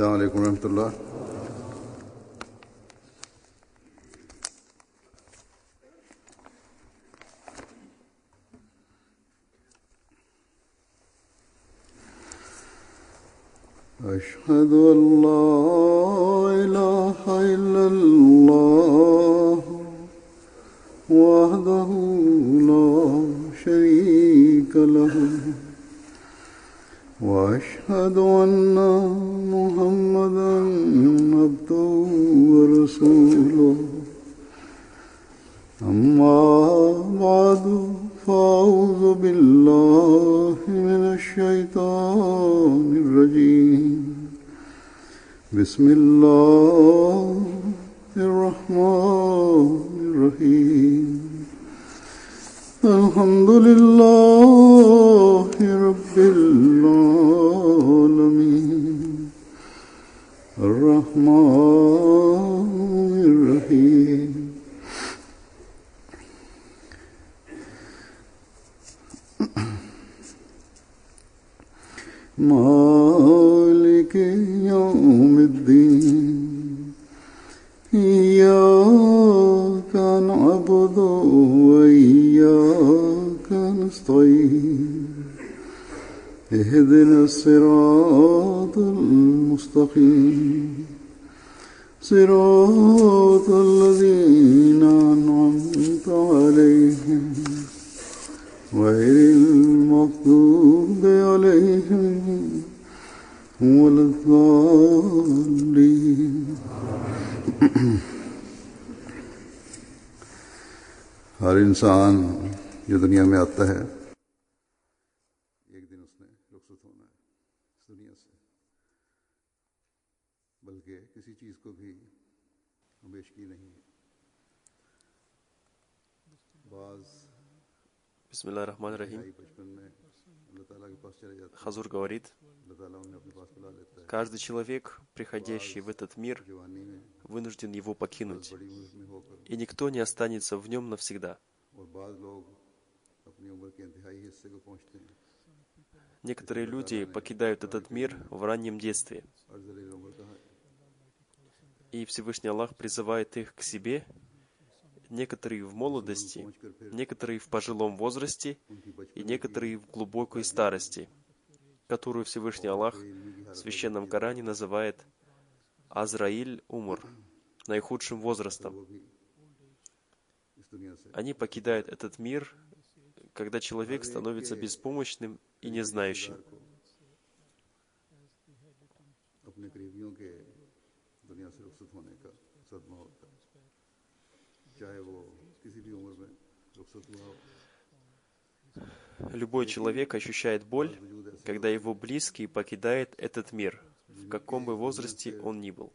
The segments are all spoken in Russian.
السلام عليكم ورحمة الله. أشهد أن لا إله إلا الله وحده لا شريك له وأشهد أن محمدا عبده ورسوله أما بعد فأعوذ بالله من الشيطان الرجيم بسم الله الرحمن الرحيم الحمد لله رب العالمين الرحمن الرحيم مالك يوم الدين إياك نعبد وإياك نستعين اهدنا الصراط المستقيم صراط الذين أنعمت عليهم غير المغضوب عليهم ولا الضالين. हर इंसान जो दुनिया में आता है एक दिन उसने रुखसत होना है इस दुनिया से, बल्कि किसी चीज को भी हमेशगी नहीं है. बाज Бисмилlah рахман рахим. बचपन में अल्लाह ताला के पास चले जाते हैं, Хазур говорит, अल्लाह ताला उन्हें अपने पास बुला लेता है. каждый человек, приходящий в этот мир, जवानी में вынужден его покинуть, बड़ी उम्र में होकर и никто не останется в нем навсегда. और बाज लोग अपनी उम्र के इंतहाई हिस्से को पहुंचते हैं. Некоторые люди покидают этот мир в раннем детстве, अर्ज़ उम्र कहा है. и Всевышний Аллах призывает их к себе, некоторые в молодости, некоторые в пожилом возрасте и некоторые в глубокой старости, которую Всевышний Аллах в Священном Коране называет Азраиль Умр, наихудшим возрастом. Они покидают этот мир, когда человек становится беспомощным и незнающим. Любой человек ощущает боль, когда его близкий покидает этот мир, в каком бы возрасте он ни был.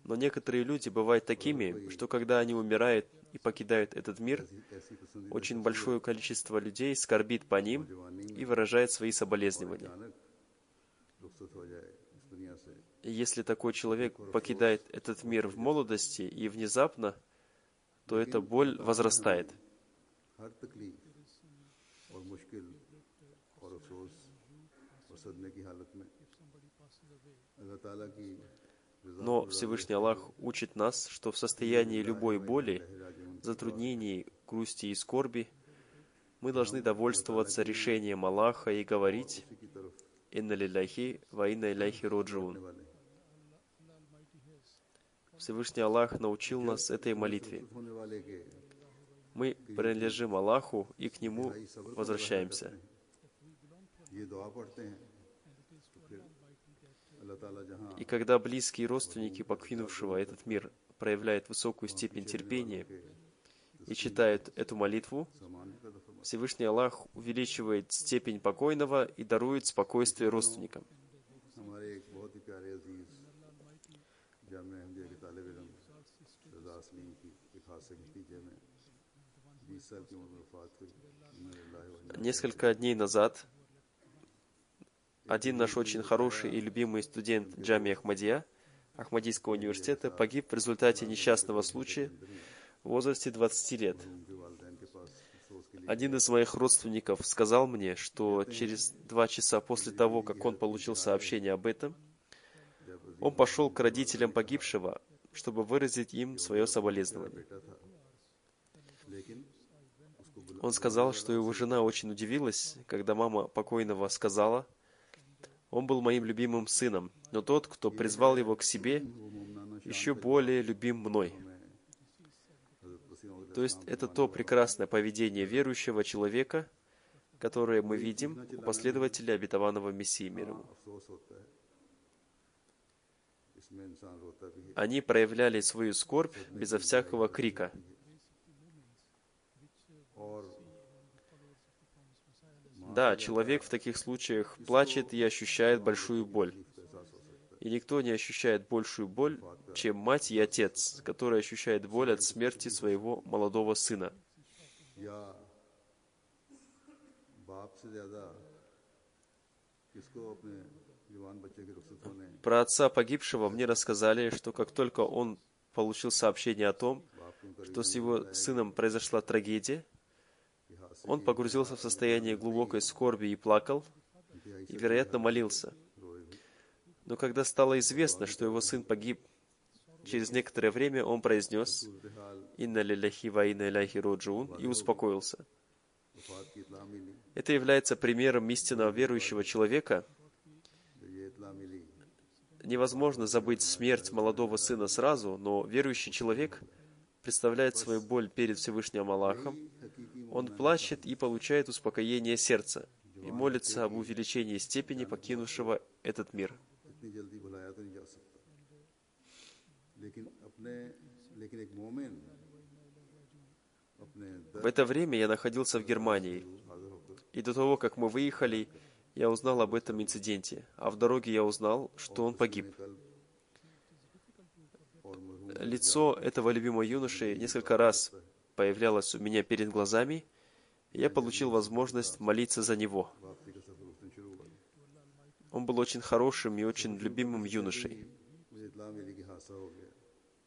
Но некоторые люди бывают такими, что когда они умирают и покидают этот мир, очень большое количество людей скорбит по ним и выражает свои соболезнования. И если такой человек покидает этот мир в молодости и внезапно, то эта боль возрастает. Но Всевышний Аллах учит нас, что в состоянии любой боли, затруднений, грусти и скорби мы должны довольствоваться решением Аллаха и говорить «Инна лилляхи ва инна иляйхи роджиун». Всевышний Аллах научил нас этой молитве. Мы принадлежим Аллаху и к Нему возвращаемся. И когда близкие родственники покинувшего этот мир проявляют высокую степень терпения и читают эту молитву, Всевышний Аллах увеличивает степень покойного и дарует спокойствие родственникам. Несколько дней назад один наш очень хороший и любимый студент Джами Ахмадия, Ахмадийского университета, погиб в результате несчастного случая в возрасте 20 лет. Один из моих родственников сказал мне, что через 2 часа после того, как он получил сообщение об этом, он пошел к родителям погибшего, чтобы выразить им свое соболезнование. Он сказал, что его жена очень удивилась, когда мама покойного сказала: «Он был моим любимым сыном, но тот, кто призвал его к себе, еще более любим мной». То есть это то прекрасное поведение верующего человека, которое мы видим у последователей обетованного Мессии мир ему. Они проявляли свою скорбь безо всякого крика. Да, человек в таких случаях плачет и ощущает большую боль. И никто не ощущает большую боль, чем мать и отец, которые ощущают боль от смерти своего молодого сына. Про отца погибшего мне рассказали, что как только он получил сообщение о том, что с его сыном произошла трагедия, он погрузился в состояние глубокой скорби и плакал, и, вероятно, молился. Но когда стало известно, что его сын погиб, через некоторое время он произнес «Инна лилляхи ва инна иляйхи роджиун» и успокоился. Это является примером истинного верующего человека. Невозможно забыть смерть молодого сына сразу, но верующий человек представляет свою боль перед Всевышним Аллахом. Он плачет и получает успокоение сердца и молится об увеличении степени покинувшего этот мир. В это время я находился в Германии, и до того, как мы выехали, я узнал об этом инциденте, а в дороге я узнал, что он погиб. Лицо этого любимого юноши несколько раз появлялось у меня перед глазами, и я получил возможность молиться за него. Он был очень хорошим и очень любимым юношей.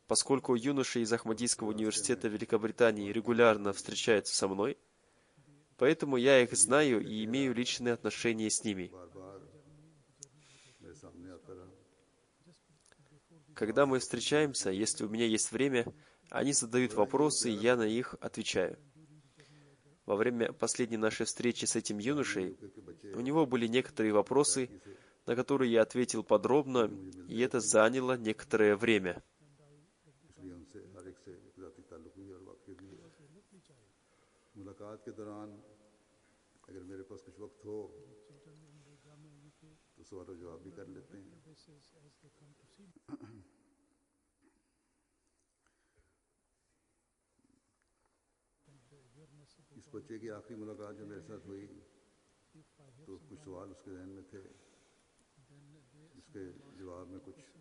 Поскольку юноши из Ахмадийского университета Великобритании регулярно встречаются со мной, поэтому я их знаю и имею личные отношения с ними. Когда мы встречаемся, если у меня есть время, они задают вопросы, и я на них отвечаю. Во время последней нашей встречи с этим юношей у него были некоторые вопросы, на которые я ответил подробно, и это заняло некоторое время.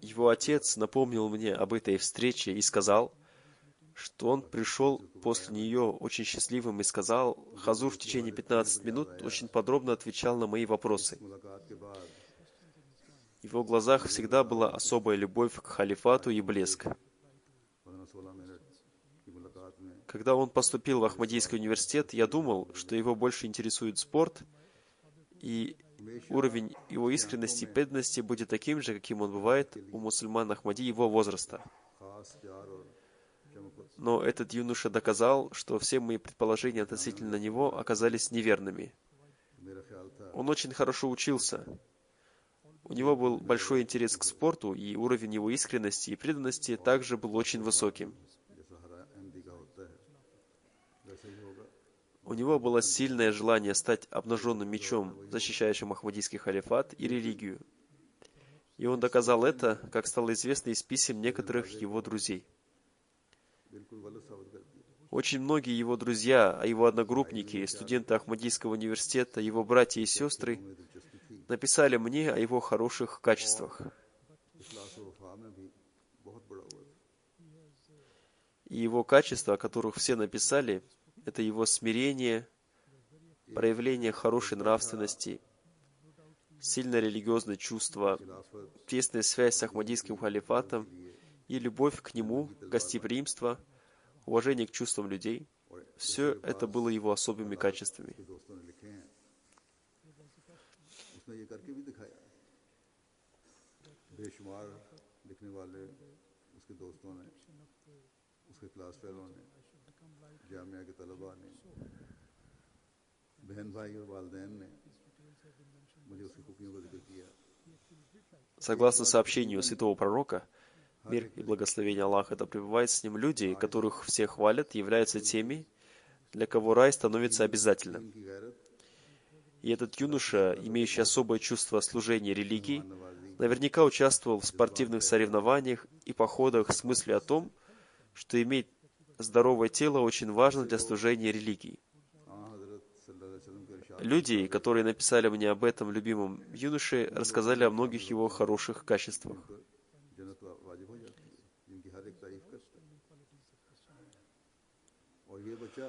Его отец напомнил мне об этой встрече и сказал, что он пришел после нее очень счастливым и сказал: «Хазур в течение 15 минут очень подробно отвечал на мои вопросы». В его глазах всегда была особая любовь к халифату и блеск. Когда он поступил в Ахмадийский университет, я думал, что его больше интересует спорт, и уровень его искренности и преданности будет таким же, каким он бывает у мусульман Ахмади его возраста. Но этот юноша доказал, что все мои предположения относительно него оказались неверными. Он очень хорошо учился. У него был большой интерес к спорту, и уровень его искренности и преданности также был очень высоким. У него было сильное желание стать обнаженным мечом, защищающим Ахмадийский халифат и религию. И он доказал это, как стало известно из писем некоторых его друзей. Очень многие его друзья, его одногруппники, студенты Ахмадийского университета, его братья и сестры написали мне о его хороших качествах. И его качества, о которых все написали, это его смирение, проявление хорошей нравственности, сильное религиозное чувство, тесная связь с Ахмадийским халифатом и любовь к нему, гостеприимство, уважение к чувствам людей. Все это было его особыми качествами. दोस्तों ने लिखे हैं, उसने ये करके भी दिखाया। बेशुमार लिखने वाले उसके दोस्तों ने, उसके क्लास फेलों ने, जामिया के तलबा ने, बहन भाई और वालदैन ने मुझे उसकी खूबियों का जिक्र किया। Согласно сообщению святого пророка, мир и благословение Аллаха, да пребывает с ним, люди, которых все хвалят, являются теми, для кого рай становится обязательным. इनकी गैरत, И этот юноша, имеющий особое чувство служения религии, наверняка участвовал в спортивных соревнованиях и походах с мыслью о том, что иметь здоровое тело очень важно для служения религии. हज़रत सल्लल्लाहु अलैहि वसल्लम के इरशाद Люди, которые написали мне об этом любимом юноше, рассказали о многих его хороших качествах. जन्नत वाजिब हो जाती है, जिनकी हर एक तारीफ करता है। और ये बच्चा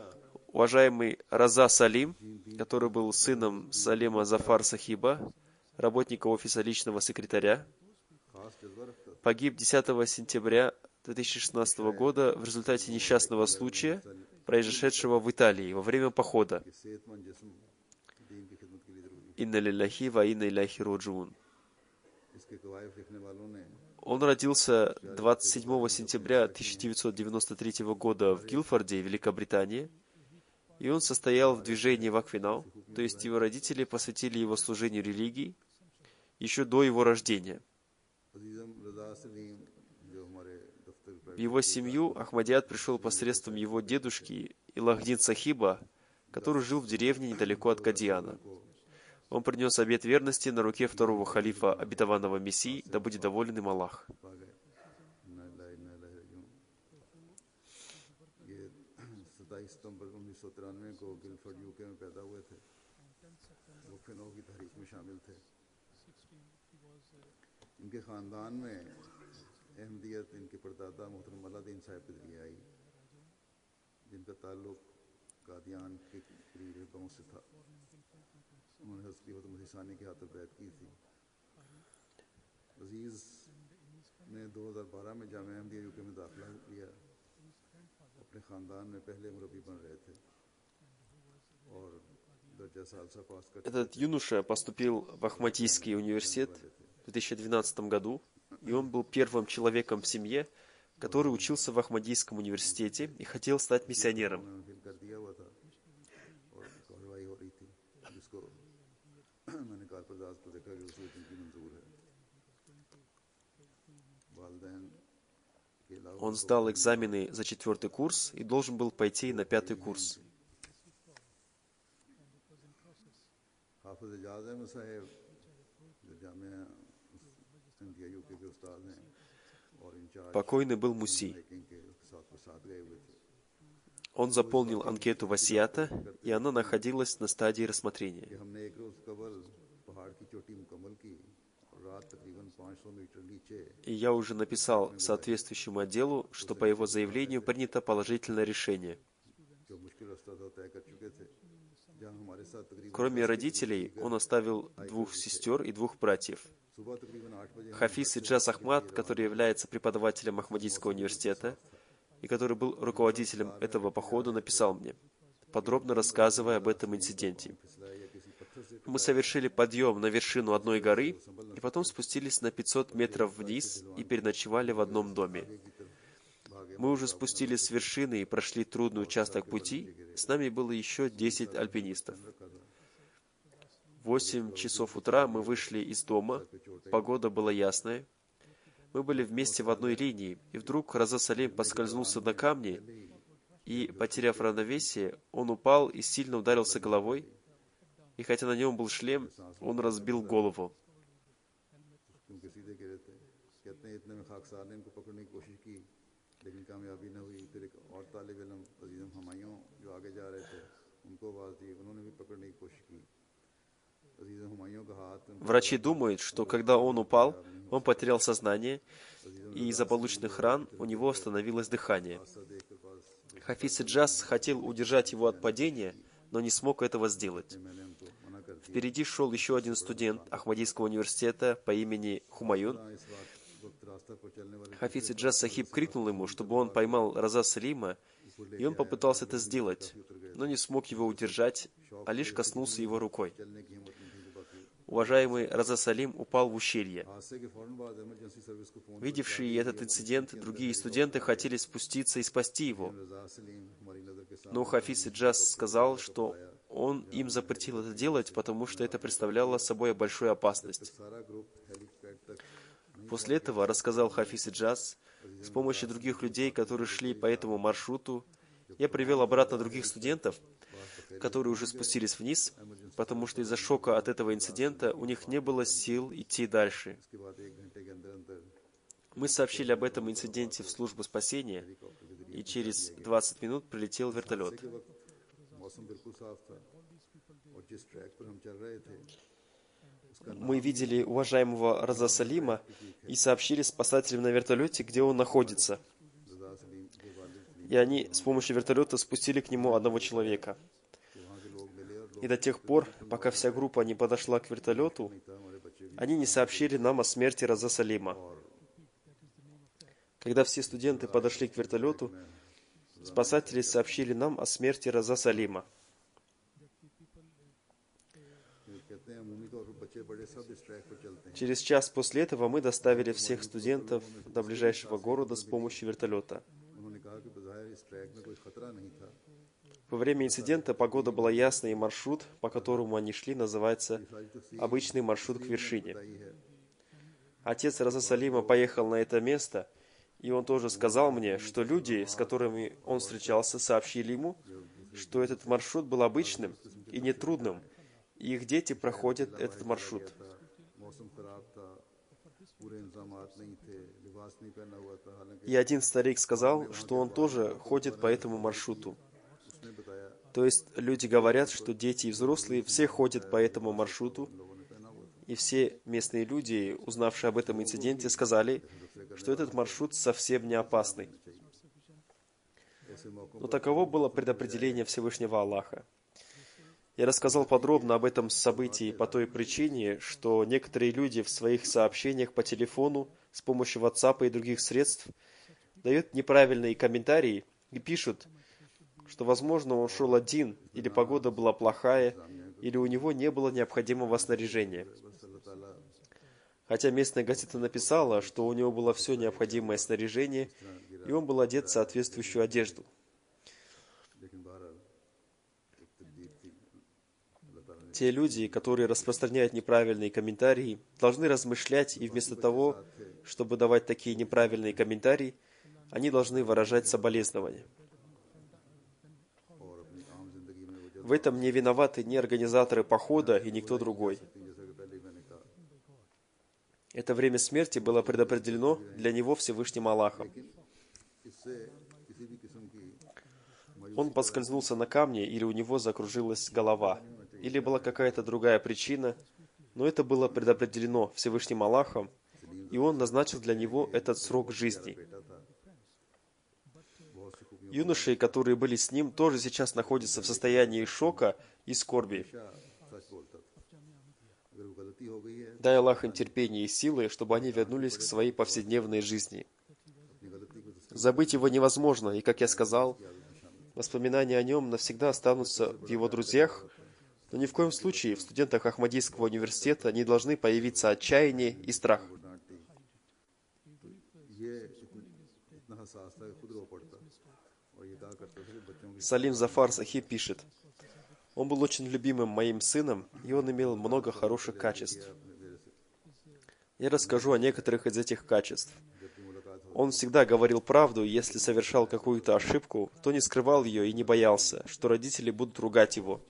Уважаемый Раза Салим, который был сыном Салима Зафар Сахиба, работника офиса личного секретаря, खास जज्बा रखता था। погиб 10 сентября 2016 года в результате несчастного случая, произошедшего в Италии во время похода. कि सेहतमंद जिस्म दीन की खिदमत के लिए जरूरी Инна лилляхи ва инна иляйхи роджиун. है। इसके कवायद लिखने वालों ने Он родился 27 сентября 1993 года в Гилфорде, Великобритания, и он состоял в движении Вакфинау, то есть его родители посвятили его служению религии еще до его рождения. अजीज़म रज़ा सलीम जो हमारे दफ्तर В его семью Ахмадият пришел посредством его дедушки Илахдин Сахиба, который жил в деревне недалеко от Кадиана. Он принес обет верности на руке второго халифа обетованного Мессии, да будет доволен им Аллах. पा गए। इन्ना लिल्लाहि व इन्ना इलैहि राजिऊन। ये 27 सितंबर 1993 को गिलफर्ड यूके में पैदा हुए थे। वो फिनो की तहरीक में शामिल थे। इनके ख़ानदान में अहमदियत इनके परदादा मोहतरम अलादीन साहब के जरिए आई, जिनका ताल्लुक कादियान के करीब एक गाँव से था। उन्होंने हज़रत मसीह सानी के हाथों बैत की थी। अजीज़ ने 2012 में जामिया अहमदिया यूके में दाखिला लिया। अपने ख़ानदान में पहले मुरब्बी बन रहे थे और दर्जा सालसा पास कर Этот юноша поступил в Ахмадийский университет в 2012 году, и он был первым человеком в семье, который учился в Ахмадийском университете и хотел стать миссионером. उन्होंने फिल कर दिया हुआ था और कार्रवाई हो रही थी, जिसको मैंने कारपरदाज को देखा कि उसे जिनकी मंजूर है। वालदैन के अलावा Он сдал экзамены за 4-й курс и должен был пойти на 5-й курс. हाफिज एजाज अहमद साहब जो जामिया अहमदिया यूके के उस्ताद हैं और इंचार्ज Покойный был Муси. हाइकिंग के साथ गए हुए थे। Он заполнил анкету васията, и она находилась на стадии कि рассмотрения. हमने एक रोज कबल पहाड़ की चोटी मुकम्मल की और रात तकरीबन 500 मीटर नीचे И я уже написал соответствующему отделу, что по его заявлению принято положительное решение. जो मुश्किल रास्ता था तय कर चुके थे, जहां हमारे साथ तकरीबन Кроме родителей, он оставил 2 сестер и 2 братьев. सुबह तकरीबन 8 बजे Хафиз Иджаз Ахмад, который является преподавателем Ахмадийского университета и который был руководителем этого похода, написал мне, подробно рассказывая об этом инциденте. Мы совершили подъем на вершину одной горы и потом спустились на 500 метров вниз и переночевали в одном доме. Мы уже спустились с вершины и прошли трудный участок пути. С нами было еще 10 альпинистов. В 8 часов утра мы вышли из дома. Погода была ясная. Мы были вместе в одной линии, и вдруг Раза Салим поскользнулся на камне, и, потеряв равновесие, он упал и сильно ударился головой, и хотя на нем был шлем, он разбил голову. क्योंकि सीधे गिरे थे। कहते हैं इतने में खाकसार ने इनको पकड़ने की कोशिश की, लेकिन कामयाबी न हुई। फिर एक और तालिब इल्म अजीज़म हमायूं जो आगे जा रहे थे, उनको आवाज़ दी, उन्होंने भी पकड़ने की कोशिश की। अजीज़म हमायूं का हाथ Врачи думают, что когда он упал, он потерял сознание, и из-за полученных ран у него остановилось дыхание. Хафиз Иджаз хотел удержать его от падения, но не смог этого сделать. मैंने उनको मना कर Впереди шел еще один студент Ахмадийского университета по имени Хумаюн. दिया। इस वक्त रास्ता पर चलने वाले Хафиз Иджаз Сахиб крикнул ему, чтобы он поймал Раза Салима И он попытался это сделать, но не смог его удержать, а лишь коснулся его рукой. Уважаемый Раза Салим упал в ущелье. Видевшие этот инцидент, другие студенты хотели спуститься и спасти его. Но Хафиз Иджаз сказал, что он им запретил это делать, потому что это представляло собой большую опасность. После этого, рассказал Хафиз Иджаз, с помощью других людей, которые шли по этому маршруту, я привел обратно других студентов, которые уже спустились вниз, потому что из-за шока от этого инцидента у них не было сил идти дальше. Мы сообщили об этом инциденте в службу спасения, и через 20 минут прилетел вертолет. Мы видели уважаемого Раза Салима и сообщили спасателям на вертолете, где он находится. И они с помощью вертолета спустили к нему одного человека. И до тех пор, пока вся группа не подошла к вертолету, они не сообщили нам о смерти Раза Салима. Когда все студенты подошли к вертолету, спасатели сообщили нам о смерти Раза Салима. Через час после этого мы доставили всех студентов до ближайшего города с помощью вертолета. Во время инцидента погода была ясной, и маршрут, по которому они шли, называется «обычный маршрут к вершине». Отец Раза Салима поехал на это место, и он тоже сказал мне, что люди, с которыми он встречался, сообщили ему, что этот маршрут был обычным и нетрудным, и их дети проходят этот маршрут. И один старик сказал, что он тоже ходит по этому маршруту. То есть люди говорят, что дети и взрослые все ходят по этому маршруту, и все местные люди, узнавшие об этом инциденте, сказали, что этот маршрут совсем не опасный. Но таково было предопределение Всевышнего Аллаха. Я рассказал подробно об этом событии по той причине, что некоторые люди в своих сообщениях по телефону с помощью WhatsApp и других средств дают неправильные комментарии и пишут, что, возможно, он шел один, или погода была плохая, или у него не было необходимого снаряжения. Хотя местная газета написала, что у него было все необходимое снаряжение, и он был одет в соответствующую одежду. Те люди, которые распространяют неправильные комментарии, должны размышлять, и вместо того, чтобы давать такие неправильные комментарии, они должны выражать соболезнования. В этом не виноваты ни организаторы похода и никто другой. Это время смерти было предопределено для него Всевышним Аллахом. Он поскользнулся на камне, или у него закружилась голова, или была какая-то другая причина, но это было предопределено Всевышним Аллахом, и Он назначил для него этот срок жизни. Юноши, которые были с ним, тоже сейчас находятся в состоянии шока и скорби. Дай Аллах им терпение и силы, чтобы они вернулись к своей повседневной жизни. Забыть его невозможно, и, как я сказал, воспоминания о нем навсегда останутся в его друзьях, но ни в коем случае в студентах Ахмадийского университета не должны появиться отчаяние и страх. Салим Зафар Сахиб пишет: «Он был очень любимым моим сыном, и он имел много хороших качеств. Я расскажу о некоторых из этих качеств. Он всегда говорил правду, и если совершал какую-то ошибку, то не скрывал ее и не боялся, что родители будут ругать его.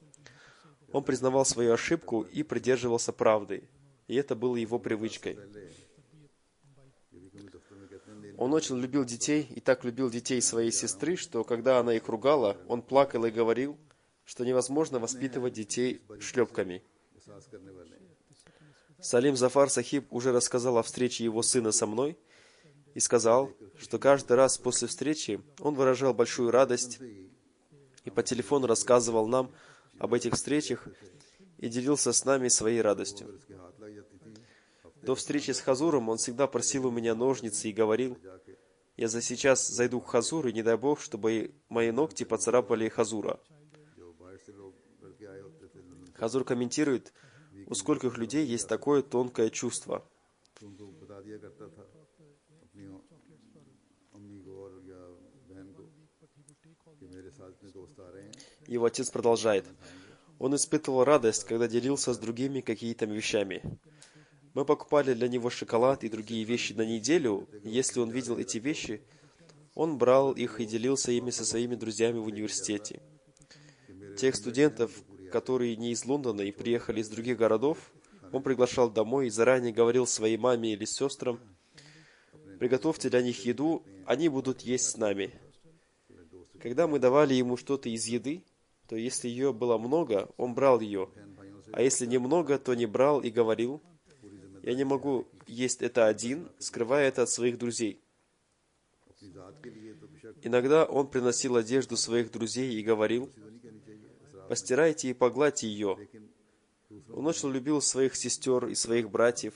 Он признавал свою ошибку и придерживался правды, и это было его привычкой. Он очень любил детей и так любил детей своей сестры, что когда она их ругала, он плакал и говорил, что невозможно воспитывать детей шлепками. Салим Зафар Сахиб уже рассказал о встрече его сына со мной и сказал, что каждый раз после встречи он выражал большую радость и по телефону рассказывал нам об этих встречах и делился с нами своей радостью. До встречи с Хазуром он всегда просил у меня ножницы и говорил, Я за сейчас зайду к Хазуру, и не дай Бог, чтобы мои ногти поцарапали Хазура. जो बाहर से लोग लड़के आए होते थे लंदन से Хазур комментирует, у скольких людей есть такое тонкое чувство. तो उनको बता दिया करता था अपनी अम्मी को और या बहन को कि मेरे साथ में दोस्त आ रहे हैं Его отец продолжает. Он испытывал радость, когда делился с другими какими-то вещами. Мы покупали для него шоколад и другие вещи на неделю, и если он видел эти вещи, он брал их и делился ими со своими друзьями в университете. Тех студентов, которые не из Лондона и приехали из других городов, он приглашал домой и заранее говорил своей маме или сестрам: «Приготовьте для них еду, они будут есть с нами». Когда мы давали ему что-то из еды, то если ее было много, он брал ее, а если немного, то не брал и говорил: «Я не могу есть это один», скрывая это от своих друзей. अपनी ज़ात के लिए तो बेशक Иногда он приносил одежду своих друзей и говорил: तो नहीं कहनी चाहिए इसराफ «Постирайте и погладьте ее». लेकिन Он очень любил своих сестер и своих братьев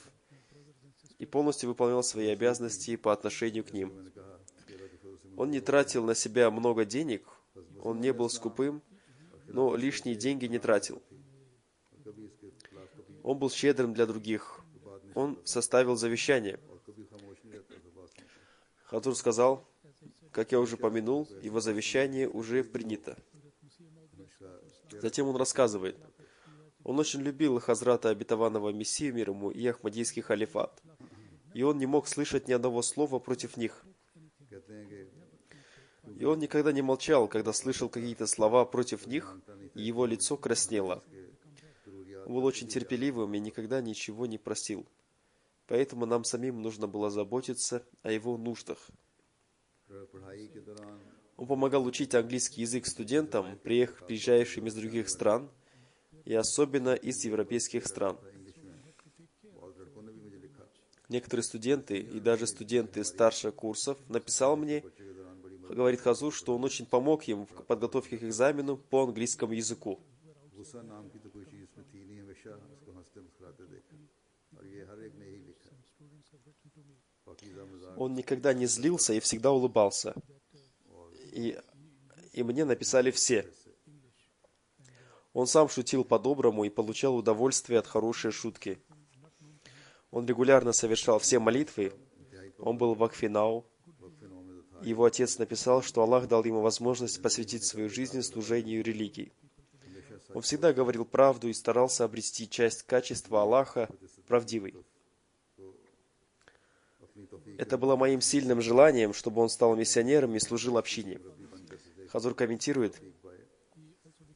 и полностью выполнял свои обязанности по отношению к ним. मैंने कहा कि अल्लाह के फजल से Он не тратил на себя много денег, он не был скупым, но лишние деньги не тратил. और कभी इसके खिलाफ कभी Он был щедрым для других. Он составил завещание. और कभी खामोश नहीं रहता था बात सुनता Хазур сказал, как я уже помянул, его завещание уже принято. इसका Затем он рассказывает. Он очень любил Хазрата Обетованного Мессию мир ему и Ахмадийский халифат. И он не мог слышать ни одного слова против них. कहते हैं कि И он никогда не молчал, когда слышал какие-то слова против них, и его лицо краснело. Он был очень терпеливым и никогда ничего не просил. Поэтому нам самим нужно было заботиться о его нуждах. पढ़ाई के दौरान Он помогал учить английский язык студентам, приезжающим из других стран, и особенно из европейских стран. इंग्लिश में बहुत लड़कों ने भी मुझे लिखा Некоторые студенты и даже студенты старших курсов написал мне, बच्चे के दौरान बड़ी говорит Хазур, что он очень помог им в подготовке к экзамену по английскому языку. गुस्सा नाम की तो कोई चीज़ में थी नहीं हमेशा उसको हंसते मुस्कुराते देखा और ये हर एक ने यही लिखा पाकीज़ा मज़ाक Он никогда не злился и всегда улыбался. И мне написали все. Он сам шутил по-доброму и получал удовольствие от хорошей шутки. Он регулярно совершал все молитвы. Он был в Акфинау. वक्फिनों में तो था Его отец написал, что Аллах дал ему возможность посвятить свою жизнь служению религии. Он всегда говорил правду и старался обрести часть качества Аллаха правдивой. अपनी तौफीक Это было моим сильным желанием, чтобы он стал миссионером и служил общине. Хазур комментирует,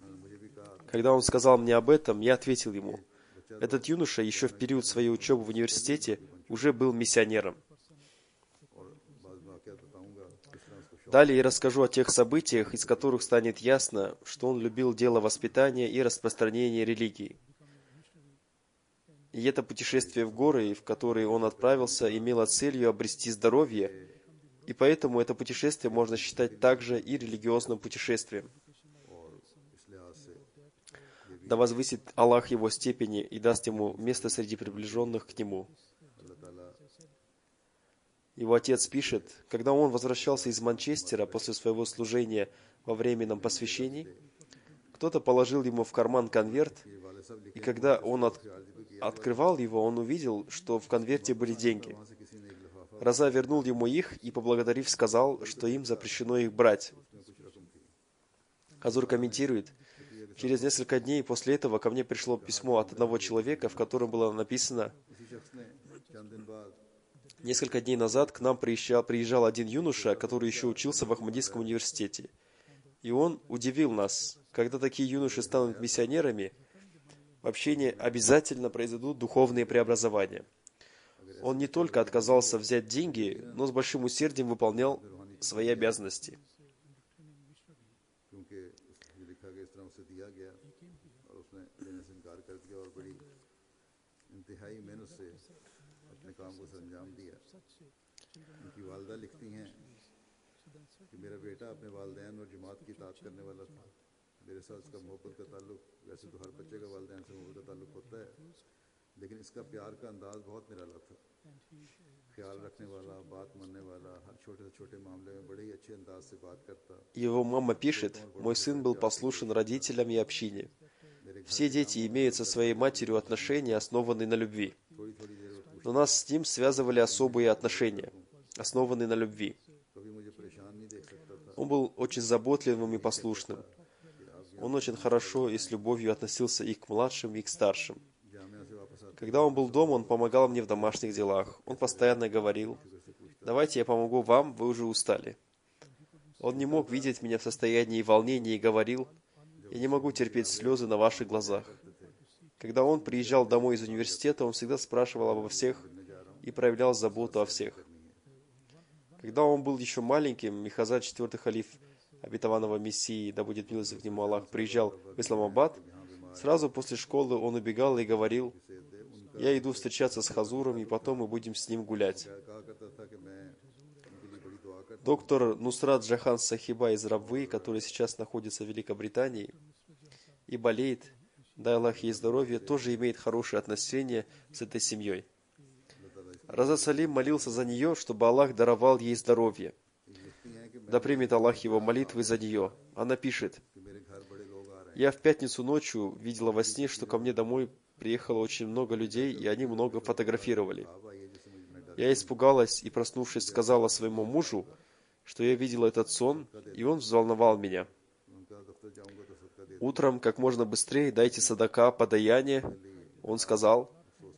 मुझे भी कहा когда он сказал мне об этом, я ответил ему: этот юноша еще в период своей учебы в университете уже был миссионером. और बाद में वाक़या बताऊंगा किस तरह उसको शौक Далее я расскажу о тех событиях, из которых станет ясно, что он любил дело воспитания и распространения религии. И это путешествие в горы, в которое он отправился, имело целью обрести здоровье, и поэтому это путешествие можно считать также и религиозным путешествием. और इस लिहाज से Да возвысит Аллах его степени и даст ему место среди приближенных к нему. अल्लाह ताला Его отец пишет, когда он возвращался из Манчестера после своего служения во временном посвящении, кто-то положил ему в карман конверт, ये वाले सब लिखे и когда он открывал его, он увидел, что в конверте были деньги. वहाँ से किसी ने एक लिफाफा Раза вернул ему их и, поблагодарив, сказал, что им запрещено их брать. में कुछ रकम थी Хазур комментирует, через несколько дней после этого ко мне пришло письмо от одного человека, в котором было написано: उसी शख्स ने चंद दिन बाद несколько дней назад к нам приезжал один юноша, который еще учился в Ахмадийском университете. И он удивил нас. Когда такие юноши станут миссионерами, в общине обязательно произойдут духовные преобразования. Он не только отказался взять деньги, но с большим усердием выполнял свои обязанности. क्योंकि उसने लिखा कि इस तरह उसे दिया गया और उसने लेने से इनकार कर दिया और बड़ी इंतहाई मेहनत से अपने काम को अंजाम दिया उनकी वालदा लिखती हैं कि मेरा बेटा अपने वालदैन और जमात की इताअत करने वाला था मेरे साथ उसका मोहब्बत का ताल्लुक वैसे तो हर बच्चे का वालदैन से मोहब्बत का ताल्लुक होता है लेकिन इसका प्यार का अंदाज बहुत निराला था। ख्याल रखने वाला, बात मानने वाला, हर छोटे से छोटे मामले में बड़े ही अच्छे अंदाज से बात करता। Его мама пишет: «Мой сын был послушен родителям и общине. Все дети имеют со своей матерью отношения, основанные на любви. थोड़ी थोड़ी देर में पूछ, Но нас с ним связывали особые отношения, основанные на любви. कभी मुझे परेशान नहीं देख सकता था। Он был очень заботливым и послушным. Он очень хорошо и с любовью относился и к младшим, и к старшим. जामिया से वापस आते Когда он был дома, он помогал мне в домашних делах. Он постоянно говорил: «Давайте я помогу вам, вы уже устали». Он не мог видеть меня в состоянии волнения и говорил: «Я не могу терпеть слезы на ваших глазах». Когда он приезжал домой из университета, он всегда спрашивал обо всех и проявлял заботу о всех. Когда он был еще маленьким, Михазар, 4-й халиф обетованного Мессии, да будет милостив к нему Аллах, приезжал в Исламабад, сразу после школы он убегал и говорил: «Я иду встречаться с Хазуром, и потом мы будем с ним гулять». कहा करता था कि मैं उनके लिए बड़ी दुआ करता Доктор Нусрат Джахан Сахиба из Рабвы, который сейчас находится в Великобритании и болеет, дай Аллах ей здоровье, тоже имеет хорошие отношения с этой семьей. Раза Салим молился за нее, чтобы Аллах даровал ей здоровье. Да примет Аллах его молитвы за нее. Она пишет: कि मेरे घर बड़े लोग आ रहे «Я в пятницу ночью видела во сне, что ко мне домой приехало очень много людей, и они много фотографировали. हैं। अब आइए जिसे मुझे मैं डर Я испугалась и, проснувшись, сказала своему мужу, что я видела этот сон, и он взволновал меня. उनका दफ्तर जाऊंगा तो सबका दे Утром как можно быстрее дайте садака, подаяние». Он сказал: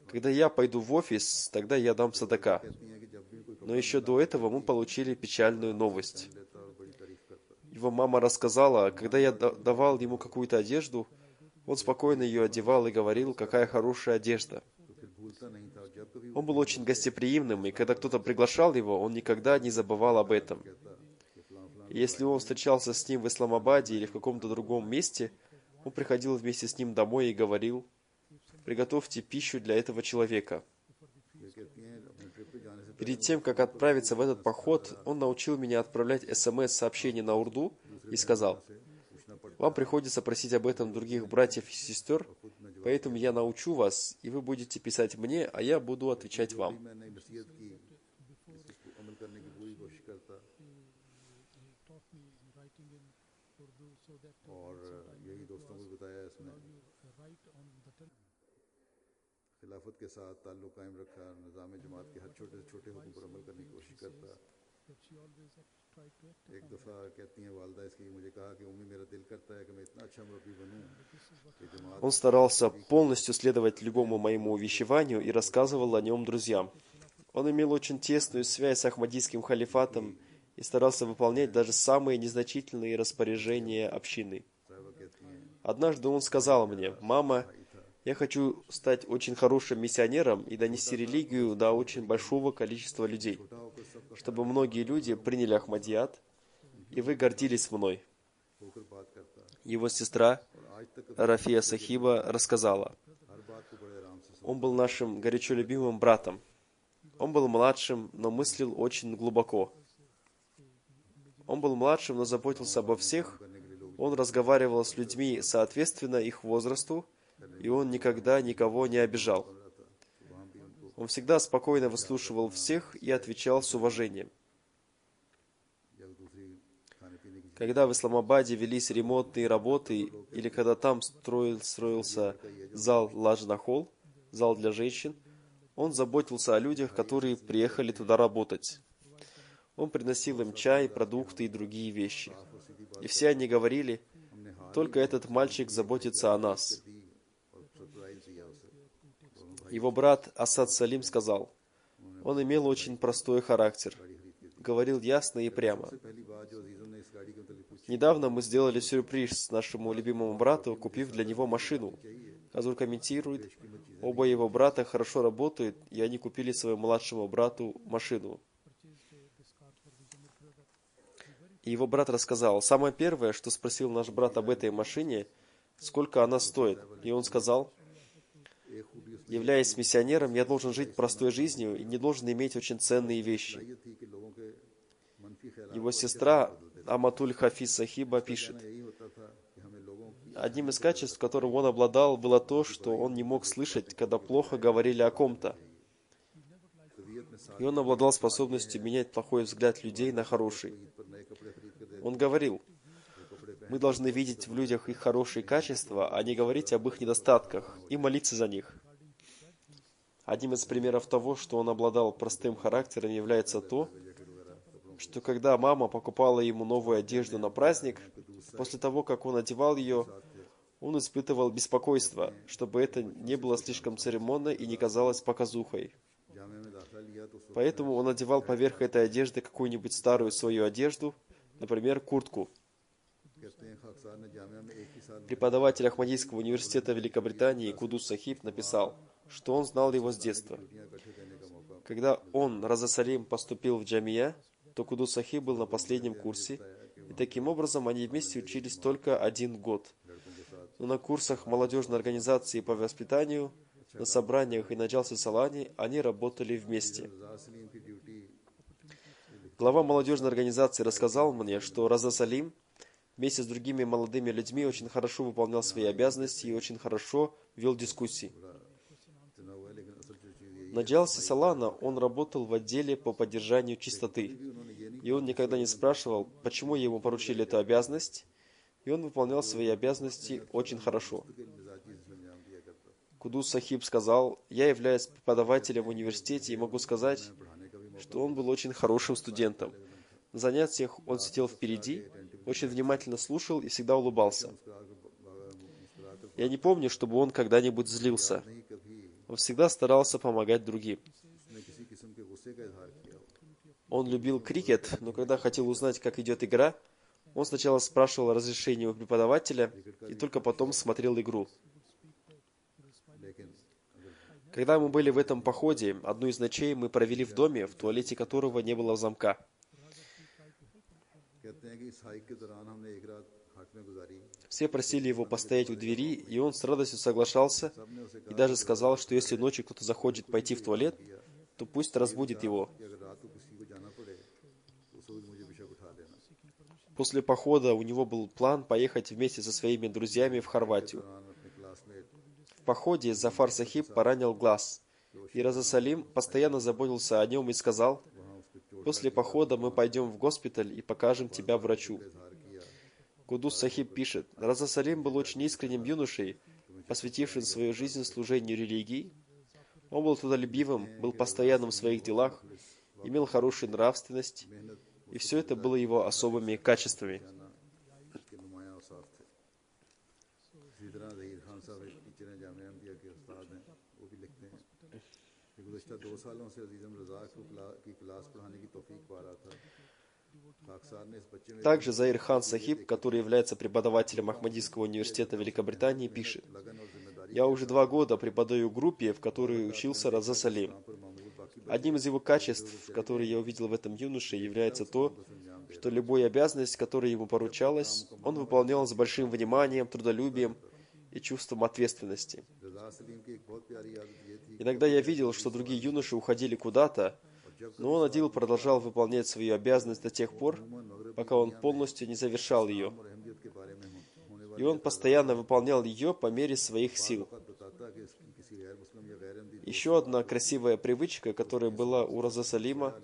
«Когда я пойду в офис, тогда я дам садака». कहती हैं कि जब भी कोई Но еще до этого мы получили печальную новость. लेता और बड़ी तारीफ करता। Его мама рассказала, когда я давал ему какую-то одежду, он спокойно ее одевал и говорил: «Какая хорошая одежда». तो फिर भूलता नहीं था, और जब कभी Он был очень гостеприимным, и когда кто-то приглашал его, он никогда не забывал об этом. कहता कि फलां फलां И если он встречался с ним в Исламабаде или в каком-то другом месте, он приходил вместе с ним домой и говорил: «Приготовьте пищу для этого человека». ये कहती हैं अपने ट्रिप पे जाने से Перед тем, как отправиться в этот поход, он научил меня отправлять СМС-сообщения на урду и сказал: «Вам приходится просить об этом других братьев и сестер, поэтому я научу вас, и вы будете писать мне, а я буду отвечать вам». मैंने नसीहत की, इसको अमल करने की पूरी कोशिश करता, और यही दोस्तों को बताया इसने। खिलाफत के साथ ताल्लुक़ कायम रखा, निज़ाम जमात के हर छोटे से छोटे हुक्म पर अमल करने की कोशिश करता। एक दफ़ा कहती हैं वालदा इसकी, मुझे कहा कि उम्मी मेरा दिल करता है कि मैं इतना अच्छा मुरब्बी बनूं कि जमात Он старался полностью следовать любому моему увещеванию и рассказывал о нем друзьям. Он имел очень тесную связь с Ахмадийским халифатом и старался выполнять даже самые незначительные распоряжения общины. साहिबा कहती हैं Однажды он сказал мне: «Мама, я хочу стать очень хорошим миссионером и донести религию до очень большого количества людей, чтобы многие люди приняли Ахмадият, и вы гордились мной». होकर बात करता, Его сестра और आज तक Рафия Сахиба рассказала: हर बात को बड़े आराम से он был нашим горячо любимым братом. Он был младшим, но мыслил очень глубоко. Он был младшим, но заботился обо всех. Он разговаривал с людьми соответственно их возрасту, и он никогда никого не обижал. Он всегда спокойно выслушивал всех и отвечал с уважением. जब दूसरी खाने पीने की Когда в Исламабаде велись ремонтные работы, или когда там строился зал Ладжнахол, зал для женщин, он заботился о людях, которые приехали туда работать. Он приносил им чай, продукты и другие вещи. И все они говорили: «Только этот мальчик заботится о нас». दी और सरप्राइज दिया उसे। Его брат Асад Салим сказал: он имел очень простой характер, говорил ясно и прямо. पहली बात जो अजीजों ने इस गाड़ी के मतलब पूछी, Недавно мы сделали сюрприз нашему любимому брату, купив для него машину. Хазур комментирует: оба его брата хорошо работают, и они купили своему младшему брату машину. И его брат рассказал: самое первое, что спросил наш брат об этой машине, сколько она стоит. И он сказал: являясь миссионером, я должен жить простой жизнью и не должен иметь очень ценные вещи. ये थी कि लोगों के मनफी ख्याल Его сестра Аматуль Хафиз Сахиба пишет: यही होता था कि हमें लोगों की Одним из качеств, которым он обладал, было то, что он не мог слышать, когда плохо говорили о ком-то. И он обладал способностью менять плохой взгляд людей на хороший. Он говорил: мы должны видеть в людях их хорошие качества, а не говорить об их недостатках, и молиться за них. Одним из примеров того, что он обладал простым характером, является то, что когда мама покупала ему новую одежду на праздник, после того, как он одевал ее, он испытывал беспокойство, чтобы это не было слишком церемонно и не казалось показухой. Поэтому он одевал поверх этой одежды какую-нибудь старую свою одежду, например, куртку. Преподаватель Ахмадийского университета Великобритании Кудус Сахиб написал, что он знал его с детства. Когда он, Раза Салим, поступил в джамия, то Кудус Сахиб был на последнем курсе, и таким образом они вместе учились только 1 год. Но на курсах молодежной организации по воспитанию, на собраниях и на Джалсе-Салане они работали вместе. Глава молодежной организации рассказал мне, что Раза Салим вместе с другими молодыми людьми очень хорошо выполнял свои обязанности и очень хорошо вел дискуссии. На Джалсе-Салана он работал в отделе по поддержанию чистоты, и он никогда не спрашивал, почему ему поручили эту обязанность, и он выполнял свои обязанности очень хорошо. Кудус Сахиб сказал: я являюсь преподавателем в университете и могу сказать, что он был очень хорошим студентом. На занятиях он сидел впереди, очень внимательно слушал и всегда улыбался. Я не помню, чтобы он когда-нибудь злился. Он всегда старался помогать другим. Он любил крикет, но когда хотел узнать, как идет игра, он сначала спрашивал разрешение у преподавателя и только потом смотрел игру. Когда мы были в этом походе, одну из ночей мы провели в доме, в туалете которого не было замка. Все просили его постоять у двери, и он с радостью соглашался и даже сказал, что если ночью кто-то захочет пойти в туалет, то пусть разбудит его. После похода у него был план поехать вместе со своими друзьями в Хорватию. В походе Зафар Сахиб поранил глаз, и Раза Салим постоянно заботился о нем и сказал: «После похода мы пойдем в госпиталь и покажем тебя врачу». Кудус Сахиб пишет: Раза Салим был очень искренним юношей, посвятившим свою жизнь служению религии. Он был трудолюбивым, был постоянным в своих делах, имел хорошую нравственность, и все это было его особыми качествами. Также Заир Хан Сахиб, который является преподавателем Ахмадийского университета Великобритании, пишет: «Я уже 2 года преподаю группе, в которой учился Раза Салим. Одним из его качеств, которые я увидел в этом юноше, является то, что любую обязанность, которая ему поручалась, он выполнял с большим вниманием, трудолюбием и чувством ответственности. Иногда я видел, что другие юноши уходили куда-то, но он один продолжал выполнять свою обязанность до тех пор, пока он полностью не завершал ее. И он постоянно выполнял ее по мере своих сил. Еще одна красивая привычка, которая была у Раза Салима,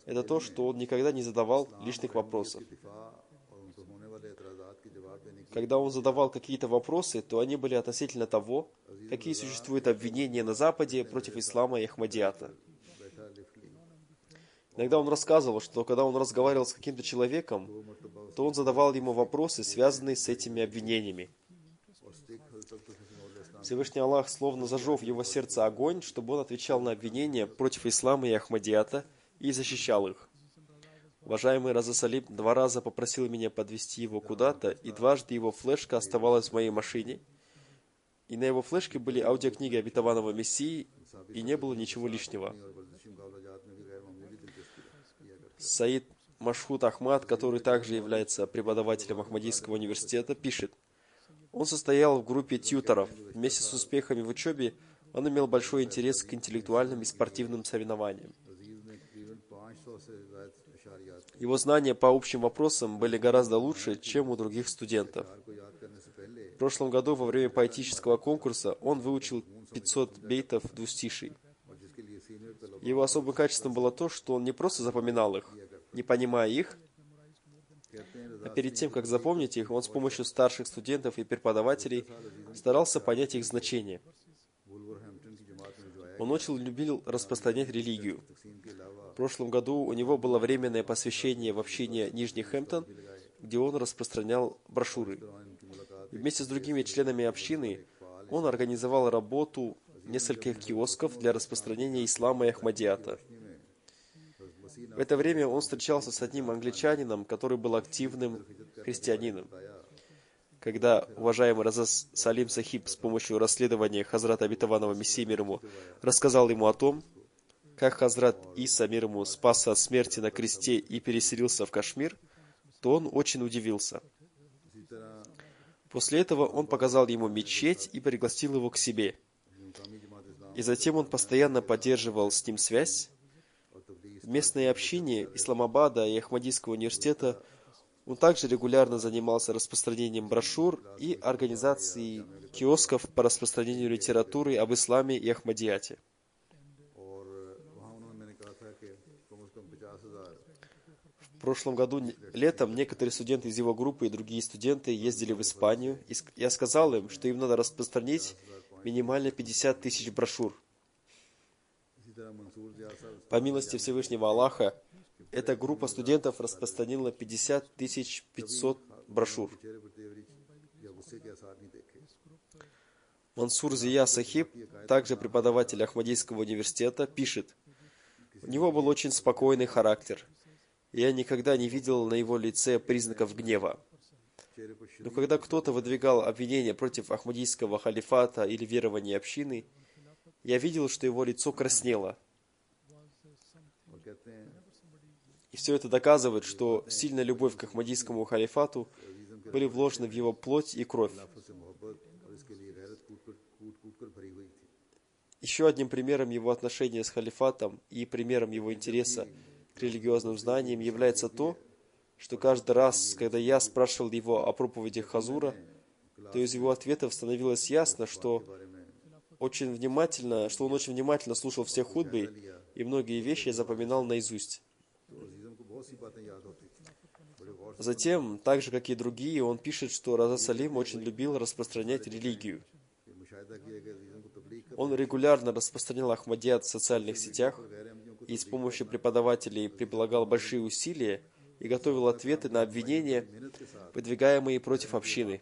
это то, что он никогда не задавал лишних вопросов. Когда он задавал какие-то вопросы, то они были относительно того, какие существуют обвинения на Западе против ислама и Ахмадията. Иногда он рассказывал, что когда он разговаривал с каким-то человеком, то он задавал ему вопросы, связанные с этими обвинениями. Всевышний Аллах словно зажег в его сердце огонь, чтобы он отвечал на обвинения против ислама и Ахмадията и защищал их. Уважаемый Раза Салим 2 раза попросил меня подвезти его куда-то, и дважды его флешка оставалась в моей машине. И на его флешке были аудиокниги обетованного Мессии, и не было ничего лишнего. Саид Машхуд Ахмад, который также является преподавателем Ахмадийского университета, пишет: он состоял в группе тьюторов. Вместе с успехами в учебе он имел большой интерес к интеллектуальным и спортивным соревнованиям. Его знания по общим вопросам были гораздо лучше, чем у других студентов. В прошлом году во время поэтического конкурса он выучил 500 бейтов двустиший. Его особым качеством было то, что он не просто запоминал их, не понимая их, а перед тем, как запомнить их, он с помощью старших студентов и преподавателей старался понять их значение. Он очень любил распространять религию. В прошлом году у него было временное посвящение в общине Нижний Хэмптон, где он распространял брошюры. И вместе с другими членами общины он организовал работу нескольких киосков для распространения ислама и Ахмадията. В это время он встречался с одним англичанином, который был активным христианином. Когда уважаемый Раза Салим Сахиб с помощью расследования Хазрата Обетованного Мессии мир ему рассказал ему о том, как Хазрат Иса мир ему спасся от смерти на кресте и переселился в Кашмир, то он очень удивился. После этого он показал ему мечеть и пригласил его к себе. И затем он постоянно поддерживал с ним связь. В местной общине Исламабада и Ахмадийского университета он также регулярно занимался распространением брошюр и организацией киосков по распространению литературы об исламе и Ахмадияте. В прошлом году летом некоторые студенты из его группы и другие студенты ездили в Испанию, и я сказал им, что им надо распространить минимально 50 тысяч брошюр. По милости Всевышнего Аллаха, эта группа студентов распространила 50 500 брошюр. Мансур Зия Сахиб, также преподаватель Ахмадийского университета, пишет: «У него был очень спокойный характер. Я никогда не видел на его лице признаков гнева. Но когда кто-то выдвигал обвинения против Ахмадийского халифата или верования общины, я видел, что его лицо краснело. И все это доказывает, что сильная любовь к Ахмадийскому халифату были вложены в его плоть и кровь. Еще одним примером его отношения с халифатом и примером его интереса к религиозным знаниям является то, что каждый раз, когда я спрашивал его о проповедях Хазура, то из его ответов становилось ясно, что он очень внимательно слушал все хутбы и многие вещи запоминал наизусть. Затем, так же как и другие, он пишет, что Раза Салим очень любил распространять религию. Он регулярно распространял Ахмадият в социальных сетях и с помощью преподавателей прилагал большие усилия и готовил ответы на обвинения, выдвигаемые против общины.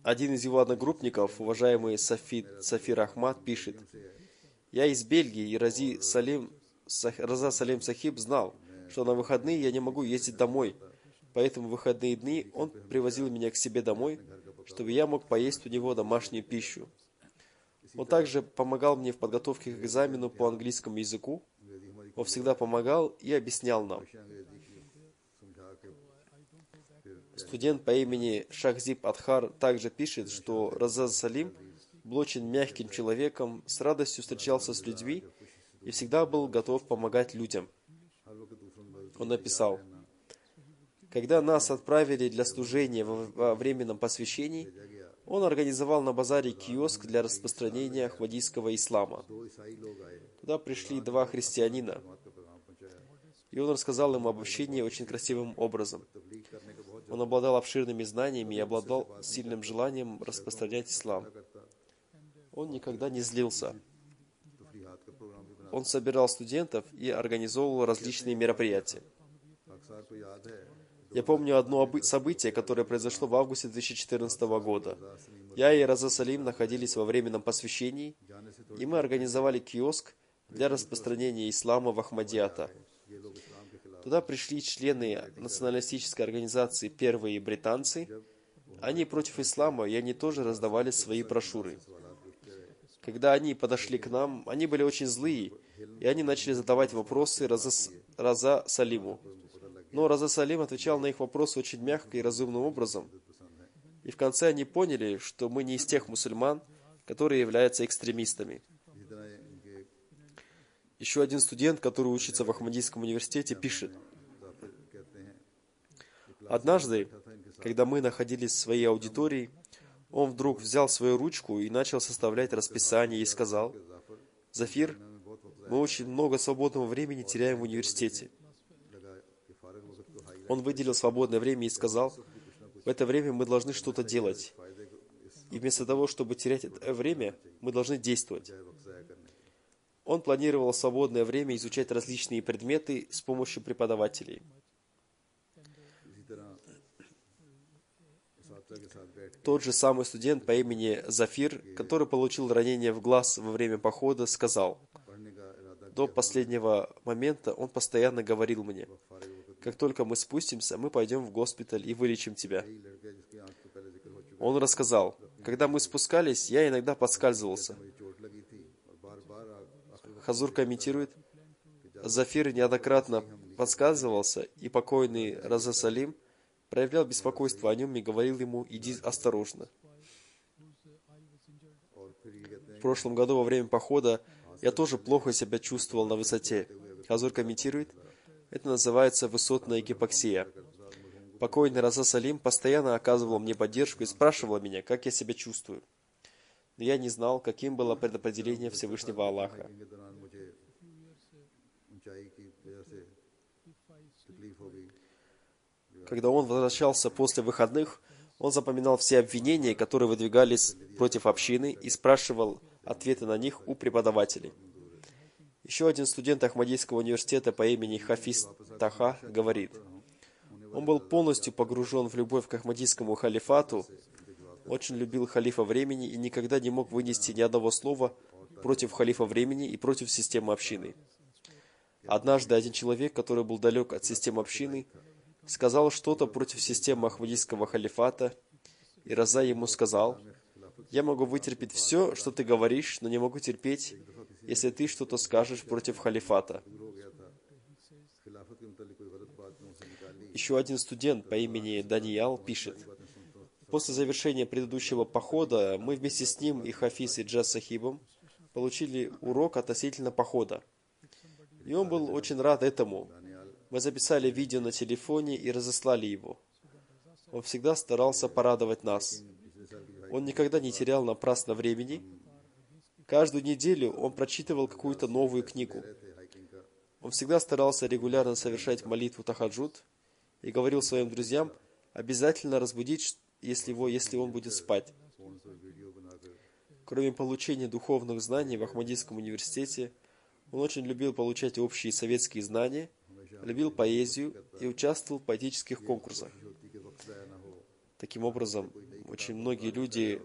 Один из его одногруппников, уважаемый Сафир Ахмад, пишет: «Я из Бельгии, и Раза Салим Сахиб знал, что на выходные я не могу ездить домой, поэтому в выходные дни он привозил меня к себе домой, чтобы я мог поесть у него домашнюю пищу. Он также помогал мне в подготовке к экзамену по английскому языку. Он всегда помогал и объяснял нам». Студент по имени Шахзиб Адхар также пишет, что Раза Салим был очень мягким человеком, с радостью встречался с людьми и всегда был готов помогать людям. Он написал: «Когда нас отправили для служения во временном посвящении, он организовал на базаре киоск для распространения ахмадийского ислама. Туда пришли 2 христианина, и он рассказал им об общении очень красивым образом. Он обладал обширными знаниями и обладал сильным желанием распространять ислам. Он никогда не злился. Он собирал студентов и организовывал различные мероприятия. Я помню одно событие, которое произошло в августе 2014 года. Я и Раза Салим находились во временном посвящении, и мы организовали киоск для распространения ислама в Ахмадията. Туда пришли члены националистической организации «Первые британцы». Они против ислама, и они тоже раздавали свои брошюры. Когда они подошли к нам, они были очень злые, и они начали задавать вопросы Раза Салиму. Но Раза Салим отвечал на их вопросы очень мягко и разумным образом. И в конце они поняли, что мы не из тех мусульман, которые являются экстремистами. Еще один студент, который учится в Ахмадийском университете, пишет: जाफिर कहते हैं कि क्लास में однажды, बैठा था इनके साथ когда мы находились в своей аудитории, он вдруг взял свою ручку и начал составлять расписание и сказал: कि जाफर «Зафир, पढ़ने में बहुत वक्त мы очень много свободного времени теряем в университете». लगा कि फारग वक्त को हाईलाइट Он выделил свободное время и сказал: «В это время мы должны что-то делать. फायदे को इस И вместо того, чтобы терять это время, мы должны действовать». चाहे वक्त ज़ाया करने के Он планировал в свободное время изучать различные предметы с помощью преподавателей. इसी तरह इसातिज़ा के साथ बैठ के Тот же самый студент по имени Зафир, который получил ранение в глаз во время похода, сказал: पढ़ने का इरादा «До последнего момента он постоянно говорил мне: फारग वक्त как только мы спустимся, мы пойдем в госпиталь и вылечим тебя». कई लड़के जिसकी आंख तो पहले जिक्र हो चुका Он рассказал: «Когда мы спускались, я иногда подскальзывался». है मुझे चोट लगी थी और बार बार आखिर Хазур комментирует: Зафир неоднократно подсказывался, и покойный Раза Салим проявлял беспокойство о нем и говорил ему: «Иди осторожно». और फिर ये कहते हैं В прошлом году во время похода я тоже плохо себя чувствовал на высоте. Хазур комментирует: это называется высотная гипоксия. Покойный Раза Салим постоянно оказывал мне поддержку и спрашивал меня, как я себя чувствую. Но я не знал, каким было предопределение Всевышнего Аллаха. हाइकिंग के दौरान मुझे ऊंचाई की वजह से तकलीफ हो गई Когда он возвращался после выходных, он запоминал все обвинения, которые выдвигались против общины, и спрашивал ответы на них у преподавателей. Еще один студент Ахмадийского университета по имени Хафиз Таха говорит: он был полностью погружен в любовь к Ахмадийскому халифату, очень любил халифа времени и никогда не мог вынести ни одного слова против халифа времени и против системы общины. Однажды один человек, который был далек от системы общины, сказал что-то против системы Ахмадийского халифата, и Раза ему сказал: «Я могу вытерпеть все, что ты говоришь, но не могу терпеть, если ты что-то скажешь против халифата». हो गया था खिलाफत के मुतालिक कोई गलत बात मैं उनसे निकाली Еще один студент по имени Даниял пишет: после завершения предыдущего похода мы вместе с ним и Хафиз и Джаз Сахибом получили урок относительно похода. И он был очень рад этому. Мы записали видео на телефоне и разослали его. Он всегда старался порадовать нас. Он никогда не терял напрасно времени. Каждую неделю он прочитывал какую-то новую книгу. Он всегда старался регулярно совершать молитву тахаджуд и говорил своим друзьям обязательно разбудить, если он будет спать. Кроме получения духовных знаний в Ахмадийском университете, он очень любил получать общие советские знания, любил поэзию и участвовал в поэтических конкурсах. Таким образом, очень многие люди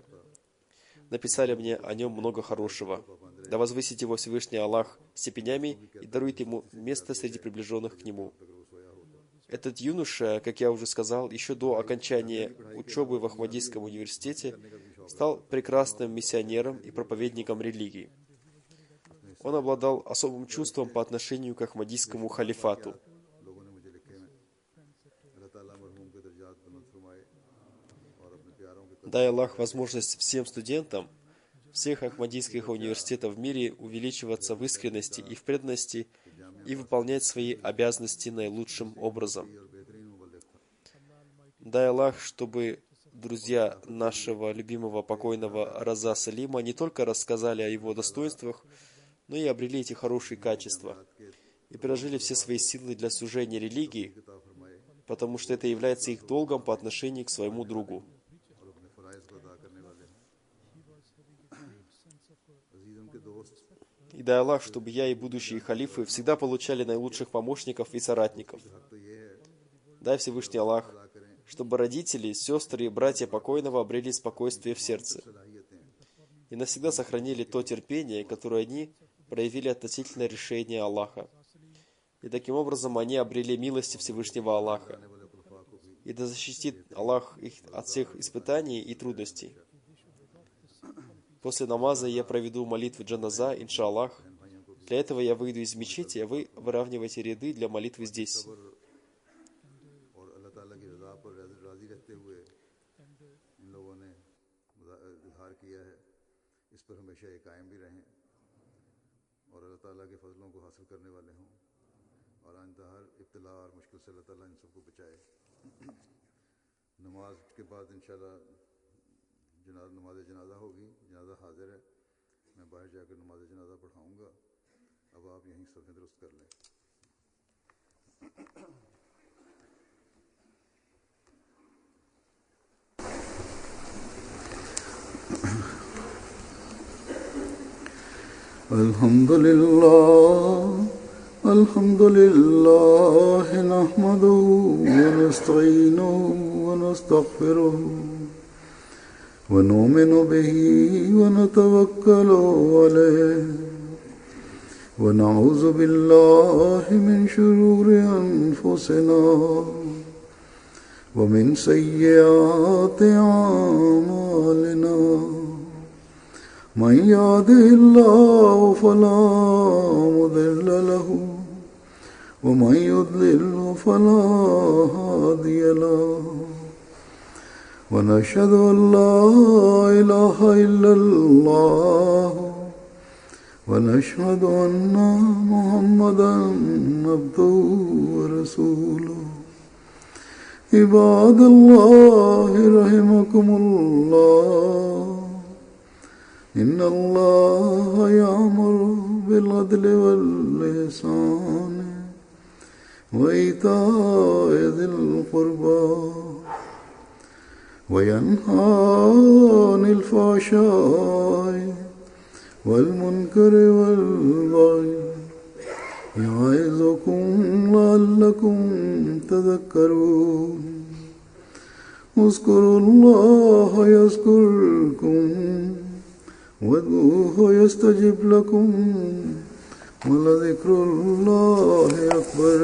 написали мне о нем много хорошего. Да возвысит его Всевышний Аллах степенями и дарует ему место среди приближенных к нему. Этот юноша, как я уже сказал, еще до окончания учебы в Ахмадийском университете стал прекрасным миссионером и проповедником религии. Он обладал особым чувством по отношению к Ахмадийскому халифату. लोगों ने मुझे लिखे हैं अल्लाह ताला मरहूम के दर्जात बुलंद फरमाए और अपने प्यारों के Дай Аллах возможность всем студентам всех ахмадийских университетов в мире увеличиваться в искренности и в преданности и выполнять свои обязанности наилучшим образом. और बेहतरीन मुबल्लिग था Дай Аллах, чтобы друзья нашего любимого покойного Раза Салима не только рассказали о его достоинствах, но и обрели эти хорошие качества и приложили все свои силы для служения религии, किताब फरमाए потому что это является их долгом по отношению к своему другу. और अपने फ़राइज़ को अदा करने वाले हैं अजीज़म के दोस्त И дай Аллах, чтобы я и будущие халифы всегда получали наилучших помощников и соратников. तो ये है Дай Всевышний Аллах, अदा करें чтобы родители, сестры и братья покойного обрели спокойствие в сердце सलाहियतें и навсегда сохранили то терпение, которое они проявили относительно решения Аллаха. И таким образом они обрели милости Всевышнего Аллаха. वाले खुलफा को भी И да защитит Аллах их от всех испытаний и трудностей. После намаза я проведу молитву джаназа, иншаллах. Для этого я выйду из мечети, а вы выравнивайте ряды для молитвы здесь. और अल्लाह ताला की रज़ा पर राज़ी रहते हुए इन लोगों ने इजहार किया है इस पर हमेशा ये कायम भी रहें और अल्लाह ताला के फजलों को हासिल करने वाले हों और आइंदा हर इब्तिला और मुश्किल से अल्लाह ताला इन सबको बचाए। नमाज के बाद इंशाल्लाह नमाज जनाजा होगी। जनाजा हाजिर है, मैं बाहर जाकर नमाज जनाजा पढ़ाऊँगा। अब आप यहीं सफ़े दुरुस्त कर लें। अल्हम्दुलिल्लाह नहमदुहु व नस्तईनुहु व नस्तगफिरुहु व नुमिनु बिही व नतवक्कलु अलैहि व नऊज़ु बिल्लाहि मिन शुरूरि अनफुसिना व मिन सय्यिआति अमालिना। मन यहदिहिल्लाहु फला मुदिल्ल लहु व मन युद्लिल्हु फला हादिय लहु व नशहदु अन ला इलाहा इल्लल्लाह व नशहदु अन्ना मुहम्मदन अब्दुहु व रसूलुहु। इबादल्लाहि रहिमकुमुल्लाह। इन्ना अल्लाह यअमुरु बिल अदलि वल इहसान व ईताइ ज़िल क़ुर्बा व यन्हा अनिल फ़हशाइ वल मुनकरि वल बग़य यइज़ुकुम लअल्लकुम तज़क्करून। उज़्कुरुल्लाह यज़्कुरुकुम वदऊहु यस्तजिब लकुम वलज़िक्रुल्लाहि अकबर।